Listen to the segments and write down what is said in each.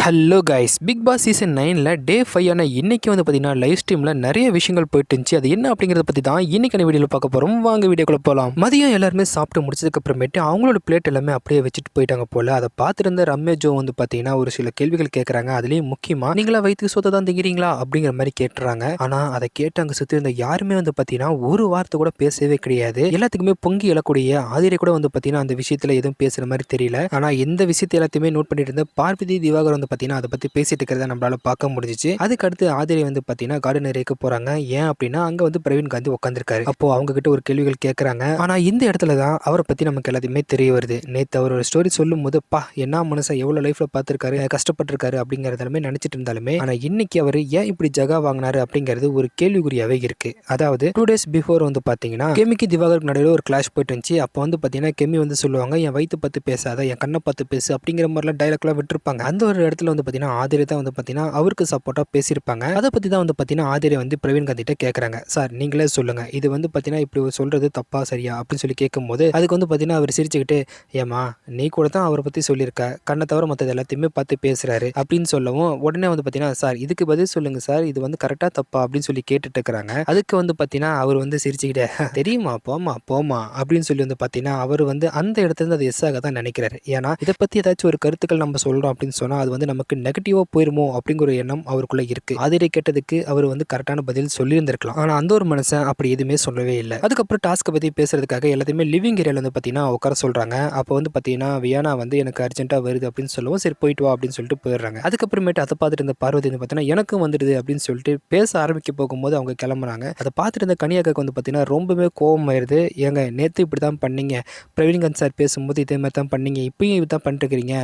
Hello guys, Bigg Boss season 9ல் day 5 இன்னைக்கு வந்து பார்த்தீங்கன்னா லைவ் ஸ்ட்ரீமில் நிறைய விஷயங்கள் போயிட்டு இருந்துச்சு. அது என்ன அப்படிங்கிறத பற்றி தான் இன்னைக்கான வீடியோவில் பார்க்க போகிறோம். வாங்க வீடியோக்குள்ள போகலாம். மதியம் எல்லாருமே சாப்பிட்டு முடிச்சதுக்கப்புறமேட்டு அவங்களோட பிளேட் எல்லாமே அப்படியே வச்சுட்டு போயிட்டாங்க போல். அதை பார்த்துருந்த ரம்யா ஜோ வந்து பார்த்தீங்கன்னா ஒரு சில கேள்விகள் கேட்குறாங்க. அதுலேயும் முக்கியமாக நீங்களா வயிற்று சொத்தை தான் திங்கிறீங்களா அப்படிங்கிற மாதிரி கேட்டுறாங்க. ஆனால் அதை கேட்டு அங்கே சுற்றி இருந்த யாருமே வந்து பார்த்தீங்கன்னா ஒரு வார்த்தை கூட பேசவே கிடையாது. எல்லாத்துக்குமே பொங்கி எழக்கூடிய ஆதிரை கூட வந்து பார்த்தீங்கன்னா அந்த விஷயத்தில் எதுவும் பேசுகிற மாதிரி தெரியல. ஆனால் எந்த விஷயத்தை எல்லாத்தையுமே நோட் பண்ணிட்டு இருந்த பார்வதி திவாகர் வந்து பார்த்தீங்கன்னா அதை பற்றி பேசிட்டு இருக்கிறத நம்மளால பார்க்க முடிஞ்சிச்சு. அதுக்கடுத்து ஆதிரை வந்து பார்த்தீங்கன்னா கார்டன் ஏரியாவுக்கு போகிறாங்க. ஏன் அப்படின்னா அங்கே வந்து பிரவீன் காந்தி உட்காந்துருக்காரு. அப்போ அவங்க கிட்ட ஒரு கேள்விகள் கேட்குறாங்க. ஆனால் இந்த இடத்துல தான் அவரை பற்றி நமக்கு எல்லாத்தையுமே தெரிய வருது. நேற்று அவர் ஒரு ஸ்டோரி சொல்லும் போது என்ன மனுஷன் எவ்வளோ லைஃப்பில் பார்த்துருக்காரு, கஷ்டப்பட்டிருக்காரு அப்படிங்கிறதாலுமே நினச்சிட்டு இருந்தாலுமே ஆனால் இன்னைக்கு அவர் ஏன் இப்படி ஜகா வாங்கினாரு அப்படிங்கிறது ஒரு கேள்விக்குறியாகவே இருக்கு. அதாவது 2 days பிஃபோர் வந்து பார்த்தீங்கன்னா கெமிக்கு திவாகருக்கு நடுவில் ஒரு கிளாஷ் போயிட்டு இருந்துச்சு. அப்போ வந்து பார்த்தீங்கன்னா கெமி வந்து சொல்லுவாங்க, என் வயிற்று பார்த்து பேசாத, என் கண்ணை பார்த்து பேசு அப்படிங்கிற மாதிரிலாம் டைலாக்லாம் விட்டுருப்பாங்க. அந்த ஒரு இடத்துல வந்து பார்த்தீங்கன்னா ஆதிரை தான் வந்து பார்த்தீங்கன்னா அவருக்கு சப்போர்ட்டாக பேசியிருப்பாங்க. அதை பற்றி தான் வந்து பார்த்தீங்கன்னா ஆதிரை வந்து பிரவீன் காந்திட்ட கேட்குறாங்க. சார் நீங்களே சொல்லுங்கள், இது வந்து பார்த்தீங்கன்னா இப்படி சொல்கிறது தப்பா சரியா அப்படின்னு சொல்லி கேட்கும்போது அதுக்கு வந்து பார்த்தீங்கன்னா அவர் சிரிச்சுக்கிட்டு, ஏமா நீ கூட தான் அவரை பற்றி சொல்லியிருக்க, கண்ணை தவிர மற்றது எல்லாத்தையுமே பார்த்து பேசுகிறாரு அப்படின்னு சொல்லவும் உடனே வந்து பார்த்தீங்கன்னா சார் இதுக்கு பதில் சொல்லுங்கள் சார், இது வந்து கரெக்டாக தப்பா அப்படின்னு சொல்லி கேட்டுட்டு இருக்கிறாங்க. அதுக்கு வந்து பார்த்தீங்கன்னா அவர் வந்து சிரிச்சுக்கிட்டே தெரியுமா போமா போமா அப்படின்னு சொல்லி வந்து பார்த்தீங்கன்னா அவர் வந்து அந்த இடத்துல அது எஸ் ஆக தான் நினைக்கிறாரு. ஏன்னா இதை பற்றி ஏதாச்சும் ஒரு கருத்துக்கள் நம்ம சொல்கிறோம் அப்படின்னு சொன்னால் அது வந்து நமக்கு நெகட்டிவாக போயிருமோ அப்படிங்கிற ஒரு எண்ணம் அவருக்குள்ள இருக்கு. ஆதிரை கேட்டதுக்கு அவர் வந்து கரெக்டான பதில் சொல்லியிருந்திருக்கலாம். ஆனால் அந்த ஒரு மனுஷன் அப்படி எதுவுமே சொல்லவே இல்லை. அதுக்கப்புறம் டாஸ்க்கை பற்றி பேசுறதுக்காக எல்லாத்தையுமே லிவிங் ஏரியாவில் வந்து பார்த்தீங்கன்னா உட்கார சொல்கிறாங்க. அப்போ வந்து பார்த்தீங்கன்னா வியானா வந்து எனக்கு அர்ஜென்ட்டாக வருது அப்படின்னு சொல்லவும் சரி போயிட்டு வா அப்படின்னு சொல்லிட்டு போயிடுறாங்க. அதுக்கப்புறமேட்டு அதை பார்த்துட்டு இருந்த பார்வதி வந்து பார்த்தீங்கன்னா எனக்கும் வந்துடுது அப்படின்னு சொல்லிட்டு பேச ஆரம்பிக்க போகும்போது அவங்க கிளம்புறாங்க. அதை பார்த்துட்டு இருந்த கனியாக்காக்கு வந்து பார்த்தீங்கன்னா ரொம்பவே கோபம் ஆயிடுது. ஏங்க நேற்று இப்படி தான் பண்ணீங்க, பிரவீன்காந்த் சார் பேசும்போது இதே மாதிரி தான் பண்ணீங்க, இப்பயும் இப்படி தான் பண்ணிட்டுருக்கிறீங்க,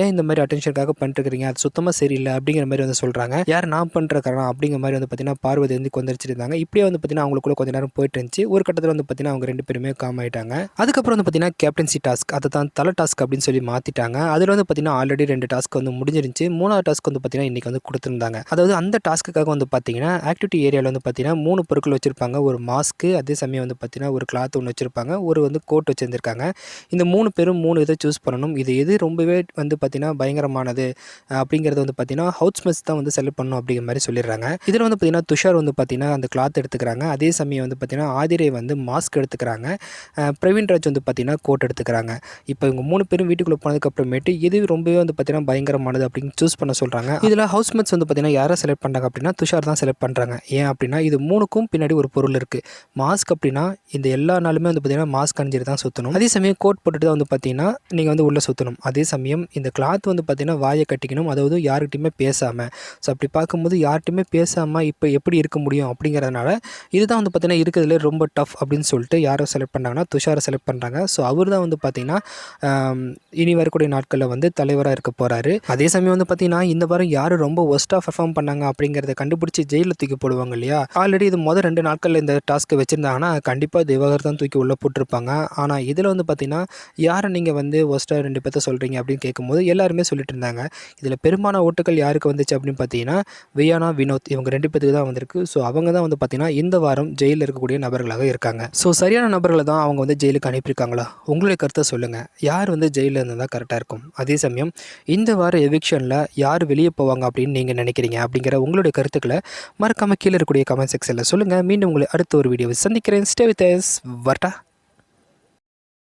ஏன் இந்த மாதிரி அட்டென்ஷனுக்காக பண்ணிட்டுருக்கிறீங்க, அது சுத்தமாக சரியில்லை அப்படிங்கிற மாதிரி வந்து சொல்கிறாங்க. யார் நான் பண்ணுற காரணம் அப்படிங்கிற மாதிரி வந்து பார்த்தீங்கன்னா பார்வதி வந்து கொந்தளிச்சிட்டு இருந்தாங்க. இப்படியே வந்து பார்த்தீங்கன்னா அவங்களுக்குள்ள கொஞ்சம் நேரம் போயிட்டு இருந்துச்சு. ஒரு கட்டத்தில் வந்து பார்த்தீங்கன்னா அவங்க 2 பேருமே காம் ஆயிட்டாங்க. அதுக்கப்புறம் வந்து பார்த்தீங்கன்னா கேப்டன்சி டாஸ்க் அதை தான் தலை டாஸ்க் அப்படின்னு சொல்லி மாற்றிட்டாங்க. அதில் வந்து பார்த்தீங்கன்னா ஆல்ரெடி 2 டாஸ்க் வந்து முடிஞ்சிருந்துச்சு. 3வது டாஸ்க் வந்து பார்த்தீங்கன்னா இன்றைக்கி வந்து கொடுத்துருந்தாங்க. அதாவது அந்த டாஸ்க்குக்காக வந்து பார்த்தீங்கன்னா ஆக்டிவிட்டி ஏரியாவில் வந்து பார்த்தீங்கன்னா 3 பொருட்கள் வச்சுருப்பாங்க. ஒரு மாஸ்க்கு, அதே சமயம் வந்து பார்த்தீங்கன்னா ஒரு கிளாத் ஒன்று வச்சுருப்பாங்க, ஒரு வந்து கோட் வச்சுருந்துருக்காங்க. இந்த 3 பேரும் 3 இதை சூஸ் பண்ணணும். இது எது ரொம்பவே வந்து பார்த்தீங்கன்னா பயங்கரமானது அப்படிங்கிறது வந்து பார்த்தீங்கன்னா ஹவுஸ்மெட்ஸ் தான் வந்து செலக்ட் பண்ணணும் அப்படிங்கிற மாதிரி சொல்லிடுறாங்க. இதில் வந்து பார்த்தீங்கன்னா துஷார் வந்து பார்த்தீங்கன்னா அந்த கிளாத் எடுத்துக்கிறாங்க. அதே சமயம் வந்து பார்த்தீங்கன்னா ஆதிரை வந்து மாஸ்க் எடுத்துக்கிறாங்க. பிரவீன்ராஜ் வந்து பார்த்தீங்கன்னா கோட் எடுத்துக்கிறாங்க. இப்போ இவங்க 3 பேரும் வீட்டுக்குள்ளே போனதுக்கப்புறமேட்டு எது ரொம்பவே வந்து பார்த்தீங்கன்னா பயங்கரமானது அப்படின்னு சூஸ் பண்ண சொல்கிறாங்க. இதில் ஹவுஸ்மெட்ஸ் வந்து பார்த்தீங்கன்னா யாரை செலக்ட் பண்ணுறாங்க அப்படின்னா துஷார் தான் செலக்ட் பண்ணுறாங்க. ஏன் அப்படின்னா இது 3க்கும் பின்னாடி ஒரு பொருள் இருக்குது. மாஸ்க் அப்படின்னா இந்த எல்லா நாளுமே வந்து பார்த்தீங்கன்னா மாஸ்க் அணிஞ்சிட்டு தான் சுற்றணும். அதே சமயம் கோட் போட்டுட்டு தான் வந்து பார்த்தீங்கன்னா நீங்கள் வந்து உள்ளே சுற்றணும். அதே சமயம் இந்த கிளாத் வந்து பார்த்தீங்கன்னா வாயை கட்டிக்கணும், அதாவது யார்கிட்டையுமே பேசாமல். ஸோ அப்படி பார்க்கும்போது யார்கிட்டையுமே பேசாமல் இப்போ எப்படி இருக்க முடியும் அப்படிங்கிறதுனால இதுதான் வந்து பார்த்தீங்கன்னா இருக்கிறதுல ரொம்ப டஃப் அப்படின்னு சொல்லிட்டு யாரை செலக்ட் பண்ணுறாங்கன்னா துஷாரை செலக்ட் பண்ணுறாங்க. ஸோ அவர் தான் வந்து பார்த்தீங்கன்னா இனி வரக்கூடிய நாட்களில் வந்து தலைவராக இருக்க போகிறாரு. அதே சமயம் வந்து பார்த்தீங்கன்னா இந்த வாரம் யார் ரொம்ப ஒஸ்ட்டாக பர்ஃபார்ம் பண்ணாங்க அப்படிங்கிறத கண்டுபிடிச்சி ஜெயிலில் தூக்கி போடுவாங்க இல்லையா. ஆல்ரெடி இது மொதல் 2 நாட்களில் இந்த டாஸ்க்கை வச்சுருந்தாங்கன்னா கண்டிப்பாக திவாகர் தான் தூக்கி உள்ளே போட்டிருப்பாங்க. ஆனால் இதில் வந்து பார்த்தீங்கன்னா யாரை நீங்கள் வந்து ஒஸ்ட்டாக 2 பேர்த்த சொல்கிறீங்க அப்படின்னு கேட்கும்போது எல்லாருமே சொல்லிட்டு இருந்தாங்க. இதில் பெரும்பாலான ஓட்டுகள் யாருக்கு வந்துச்சு அப்படின்னு பார்த்தீங்கன்னா வியானா, வினோத் இவங்க 2 பேருக்கு தான் வந்திருக்கு. ஸோ அவங்க தான் வந்து பார்த்தீங்கன்னா இந்த வாரம் ஜெயிலில் இருக்கக்கூடிய நபர்களாக இருக்காங்க. ஸோ சரியான நபர்களை தான் அவங்க வந்து ஜெயிலுக்கு அனுப்பியிருக்காங்களா? உங்களுடைய கருத்தை சொல்லுங்கள். யார் வந்து ஜெயிலில் இருந்தால் தான் கரெக்டாக இருக்கும்? அதே சமயம் இந்த வார எவிக்ஷனில் யார் வெளியே போவாங்க அப்படின்னு நீங்கள் நினைக்கிறீங்க அப்படிங்கிற உங்களுடைய கருத்துக்களை மறக்காமல் கீழே இருக்கக்கூடிய கமெண்ட் செக்ஷனில் சொல்லுங்கள். மீண்டும் உங்களை அடுத்த ஒரு வீடியோவை சந்திக்கிறேன். Stay with us. வரட்டா.